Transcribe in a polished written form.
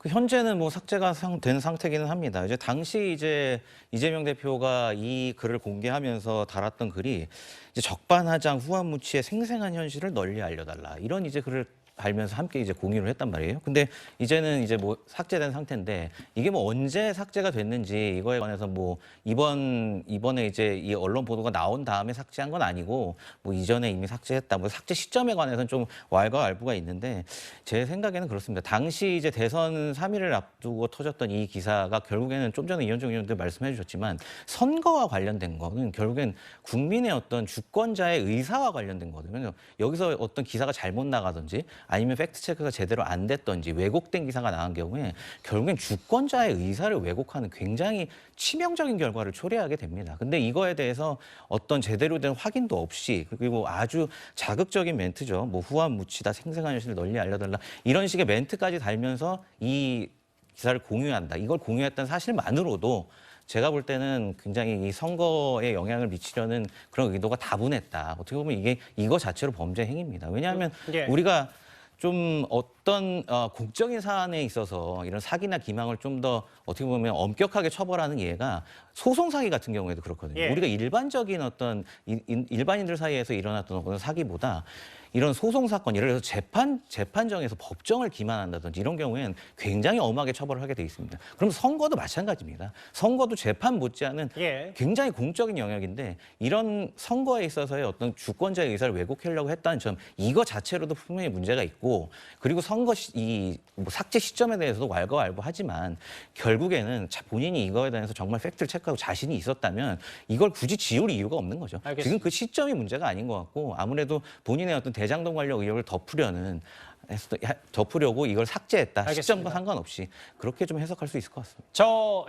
그 현재는 뭐 삭제가 된 상태기는 합니다. 이제 당시 이제 이재명 대표가 이 글을 공개하면서 달았던 글이 이제 적반하장 후한무치의 생생한 현실을 널리 알려달라 이런 이제 글을 달면서 함께 이제 공유를 했단 말이에요. 근데 이제는 이제 뭐 삭제된 상태인데 이게 뭐 언제 삭제가 됐는지 이거에 관해서 뭐 이번에 이제 이 언론 보도가 나온 다음에 삭제한 건 아니고 뭐 이전에 이미 삭제했다. 뭐 삭제 시점에 관해서는 좀 왈가왈부가 있는데 제 생각에는 그렇습니다. 당시 이제 대선 3일을 앞두고 터졌던 이 기사가 결국에는 좀 전에 이현정 의원도 말씀해 주셨지만 선거와 관련된 거는 결국엔 국민의 어떤 주권자의 의사와 관련된 거거든요. 여기서 어떤 기사가 잘못 나가든지 아니면 팩트체크가 제대로 안 됐던지 왜곡된 기사가 나온 경우에 결국엔 주권자의 의사를 왜곡하는 굉장히 치명적인 결과를 초래하게 됩니다. 근데 이거에 대해서 어떤 제대로 된 확인도 없이 그리고 아주 자극적인 멘트죠. 뭐 후한무치다 생생한 현실을 널리 알려달라 이런 식의 멘트까지 달면서 이 기사를 공유한다. 이걸 공유했던 사실만으로도 제가 볼 때는 굉장히 이 선거에 영향을 미치려는 그런 의도가 다분했다. 어떻게 보면 이거 자체로 범죄 행위입니다. 왜냐하면 예. 우리가 좀 어떤 공적인 사안에 있어서 이런 사기나 기망을 좀 더 어떻게 보면 엄격하게 처벌하는 예가 소송 사기 같은 경우에도 그렇거든요. 예. 우리가 일반적인 어떤 일반인들 사이에서 일어났던 어떤 사기보다 이런 소송 사건, 예를 들어서 재판정에서 법정을 기만한다든지 이런 경우에는 굉장히 엄하게 처벌을 하게 돼 있습니다. 그럼 선거도 마찬가지입니다. 선거도 재판 못지않은 예. 굉장히 공적인 영역인데 이런 선거에 있어서의 어떤 주권자의 의사를 왜곡하려고 했다는 점 이거 자체로도 분명히 문제가 있고 그리고 선거 뭐 삭제 시점에 대해서도 왈가왈부하지만 결국에는 본인이 이거에 대해서 정말 팩트를 체크하고 자신이 있었다면 이걸 굳이 지울 이유가 없는 거죠. 알겠습니다. 지금 그 시점이 문제가 아닌 것 같고 아무래도 본인의 어떤 대장동 관련 의혹을 덮으려고 이걸 삭제했다. 알겠습니다. 시점과 상관없이 그렇게 좀 해석할 수 있을 것 같습니다. 저